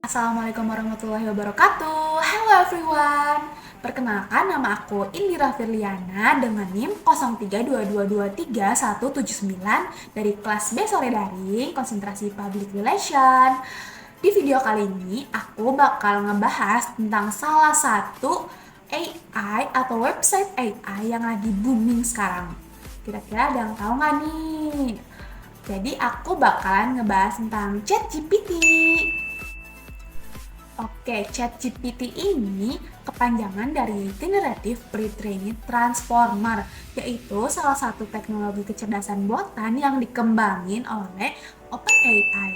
Assalamualaikum warahmatullahi wabarakatuh. Hello everyone. Perkenalkan, nama aku Indira Firliana dengan NIM 0322231179 dari kelas B Sore Daring Konsentrasi Public Relation. Di video kali ini aku bakal ngebahas tentang salah satu AI atau website AI yang lagi booming sekarang. Kira-kira ada yang tahu nggak nih? Jadi aku bakalan ngebahas tentang ChatGPT. Oke, ChatGPT ini kepanjangan dari Generative Pre-trained Transformer, yaitu salah satu teknologi kecerdasan buatan yang dikembangin oleh OpenAI.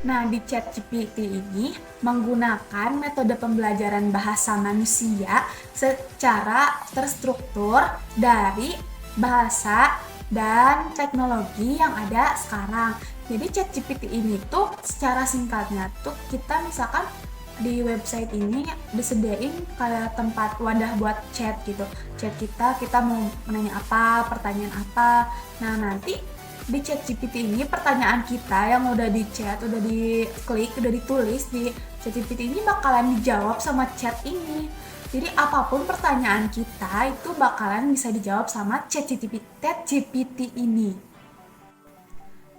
Nah, di ChatGPT ini menggunakan metode pembelajaran bahasa manusia secara terstruktur dari bahasa dan teknologi yang ada sekarang. Jadi ChatGPT ini tuh secara singkatnya tuh kita misalkan di website ini disediain kayak tempat wadah buat chat gitu. Chat kita mau menanya apa, pertanyaan apa. Nah, nanti di ChatGPT ini pertanyaan kita yang udah di chat, udah diklik, udah ditulis di ChatGPT ini bakalan dijawab sama chat ini. Jadi apapun pertanyaan kita itu bakalan bisa dijawab sama ChatGPT ini.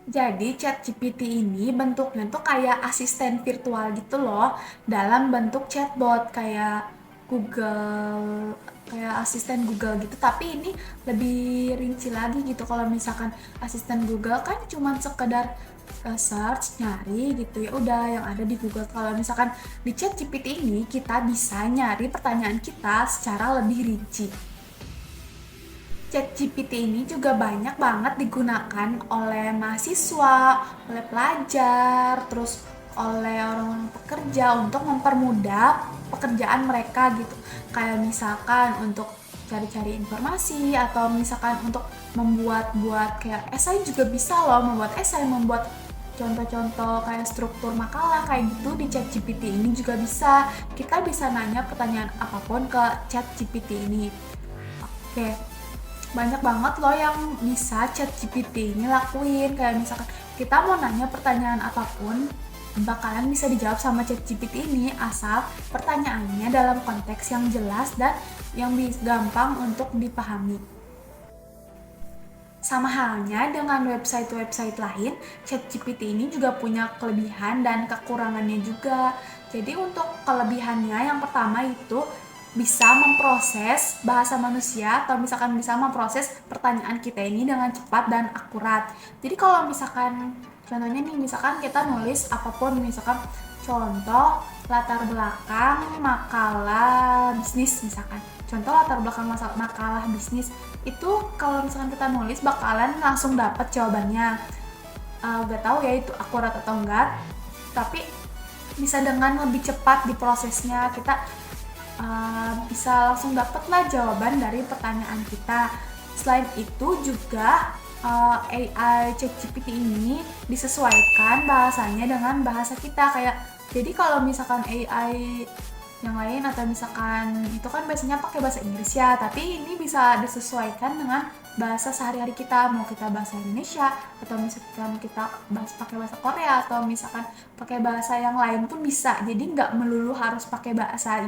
Jadi ChatGPT ini bentuknya tuh kayak asisten virtual gitu loh, dalam bentuk chatbot kayak Google, kayak asisten Google gitu. Tapi ini lebih rinci lagi gitu. Kalau misalkan asisten Google kan cuma sekedar search, nyari gitu ya udah yang ada di Google. Kalau misalkan di ChatGPT ini kita bisa nyari pertanyaan kita secara lebih rinci. ChatGPT ini juga banyak banget digunakan oleh mahasiswa, oleh pelajar, terus oleh orang-orang pekerja untuk mempermudah pekerjaan mereka gitu. Kayak misalkan untuk cari-cari informasi atau misalkan untuk membuat kayak esai juga bisa loh, membuat esai, membuat contoh-contoh kayak struktur makalah kayak gitu di ChatGPT ini juga bisa. Kita bisa nanya pertanyaan apapun ke ChatGPT ini. Oke, banyak banget loh yang bisa ChatGPT ini lakuin. Kayak misalkan kita mau nanya pertanyaan apapun, bakalan bisa dijawab sama ChatGPT ini asal pertanyaannya dalam konteks yang jelas dan yang gampang untuk dipahami. Sama halnya dengan website-website lain, ChatGPT ini juga punya kelebihan dan kekurangannya juga. Jadi untuk kelebihannya yang pertama itu bisa memproses bahasa manusia atau misalkan bisa memproses pertanyaan kita ini dengan cepat dan akurat. Jadi kalau misalkan contohnya nih, misalkan kita nulis apapun, misalkan contoh latar belakang makalah bisnis misalkan. Contoh latar belakang makalah bisnis itu kalau misalkan kita nulis bakalan langsung dapat jawabannya. Gak tahu ya itu akurat atau enggak, tapi bisa dengan lebih cepat diprosesnya, kita bisa langsung dapatlah jawaban dari pertanyaan kita. Selain itu juga AI ChatGPT ini disesuaikan bahasanya dengan bahasa kita. Kayak jadi kalau misalkan AI yang lain atau misalkan itu kan biasanya pakai bahasa Inggris ya, tapi ini bisa disesuaikan dengan bahasa sehari-hari kita, mau kita bahasa Indonesia atau misalkan kita pakai bahasa Korea atau misalkan pakai bahasa yang lain pun bisa. Jadi nggak melulu harus pakai bahasa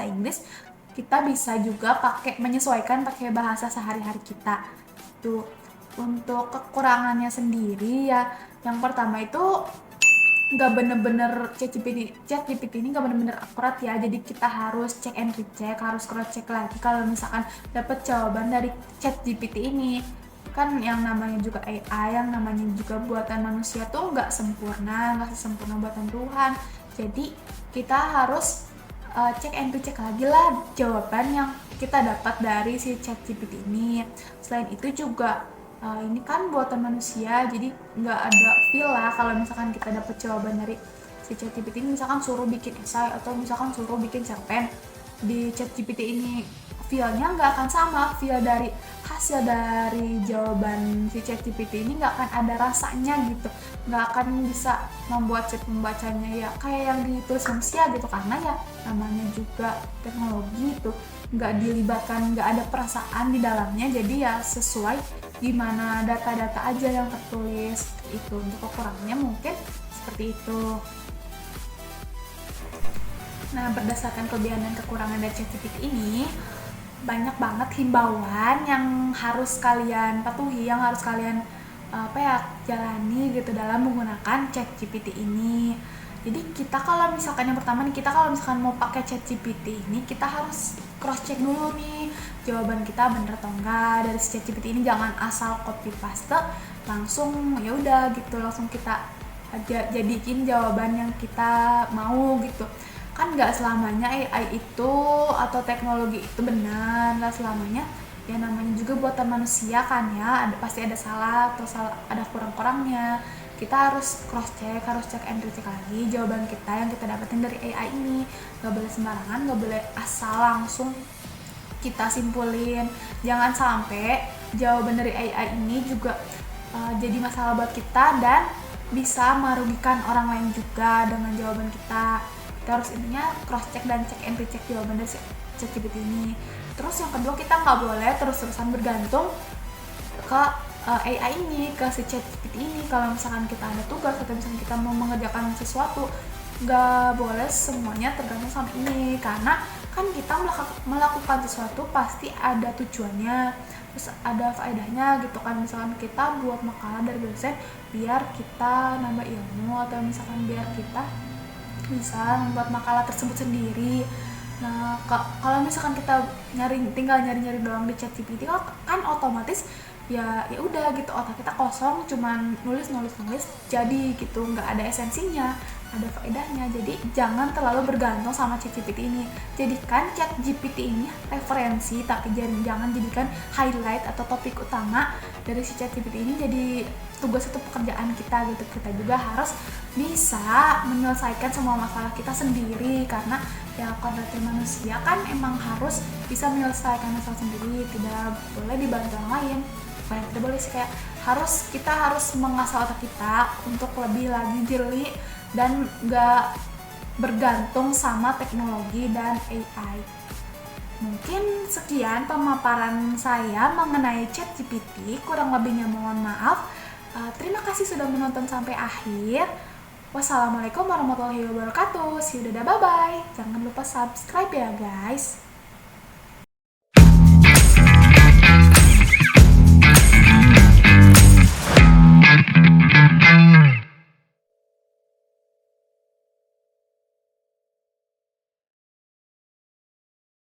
Inggris, kita bisa juga menyesuaikan pakai bahasa sehari-hari kita. Itu untuk kekurangannya sendiri ya, yang pertama itu nggak bener-bener ChatGPT ini nggak bener-bener akurat ya. Jadi kita harus cek and recheck, harus cross check lagi kalau misalkan dapat jawaban dari ChatGPT ini. Kan yang namanya juga AI, yang namanya juga buatan manusia tuh nggak sempurna, nggak sesempurna buatan Tuhan. Jadi kita harus cek and recheck lagi lah jawaban yang kita dapat dari si ChatGPT ini. Selain itu juga ini kan buatan manusia, jadi nggak ada feel lah kalau misalkan kita dapat jawaban dari si ChatGPT ini. Misalkan suruh bikin esai atau misalkan suruh bikin cerpen di ChatGPT ini, feelnya nggak akan sama. Feel dari hasil dari jawaban si ChatGPT ini nggak akan ada rasanya gitu, nggak akan bisa membuat si pembacanya ya kayak yang ditulis manusia gitu, karena ya namanya juga teknologi itu nggak dilibatkan, nggak ada perasaan di dalamnya. Jadi ya sesuai gimana data-data aja yang tertulis itu. Untuk kekurangannya mungkin seperti itu. Nah, berdasarkan kelebihan dan kekurangan dari ChatGPT ini, banyak banget himbauan yang harus kalian patuhi, yang harus kalian jalani gitu dalam menggunakan ChatGPT ini. Jadi kita kalau misalkan yang pertama nih, kita kalau misalkan mau pakai ChatGPT ini, kita harus cross check dulu nih jawaban kita bener atau enggak dari si ChatGPT ini. Jangan asal copy paste langsung ya udah gitu, langsung kita aja jadiin jawaban yang kita mau gitu. Kan nggak selamanya AI itu atau teknologi itu benar, nggak selamanya. Ya namanya juga buatan manusia kan ya, pasti ada salah atau ada kurang-kurangnya. Kita harus cross check, harus cek and recheck lagi jawaban kita yang kita dapetin dari AI ini. Nggak boleh sembarangan, nggak boleh asal langsung kita simpulin. Jangan sampai jawaban dari AI ini juga jadi masalah buat kita dan bisa merugikan orang lain juga dengan jawaban kita. Kita harus intinya cross check dan cek and recheck jawaban dari ChatGPT ini. Terus yang kedua, kita nggak boleh terus-terusan bergantung ke AI ini, ke si ChatGPT ini. Kalau misalkan kita ada tugas atau misalkan kita mau mengerjakan sesuatu, nggak boleh semuanya tergantung sama ini, karena kan kita melakukan sesuatu pasti ada tujuannya, terus ada faedahnya gitu kan. Misalkan kita buat makalah dari dosen biar kita nambah ilmu, atau misalkan biar kita bisa membuat makalah tersebut sendiri. Nah, kalau misalkan kita tinggal nyari-nyari doang di ChatGPT kan otomatis ya udah gitu, otak kita kosong, cuman nulis jadi gitu, nggak ada esensinya, ada faedahnya. Jadi jangan terlalu bergantung sama ChatGPT ini. Jadikan ChatGPT ini referensi, tapi jangan jadikan highlight atau topik utama dari si ChatGPT ini jadi tugas atau pekerjaan kita gitu. Kita juga harus bisa menyelesaikan semua masalah kita sendiri, karena ya kodratnya manusia kan emang harus bisa menyelesaikan masalah sendiri, tidak boleh dibantu orang lain. Tidak boleh sih, kayak kita harus mengasah otak kita untuk lebih lagi jeli dan gak bergantung sama teknologi dan AI. Mungkin sekian pemaparan saya mengenai ChatGPT, kurang lebihnya mohon maaf. Terima kasih sudah menonton sampai akhir. Wassalamualaikum warahmatullahi wabarakatuh. See you, dadah, bye-bye. Jangan lupa subscribe ya guys.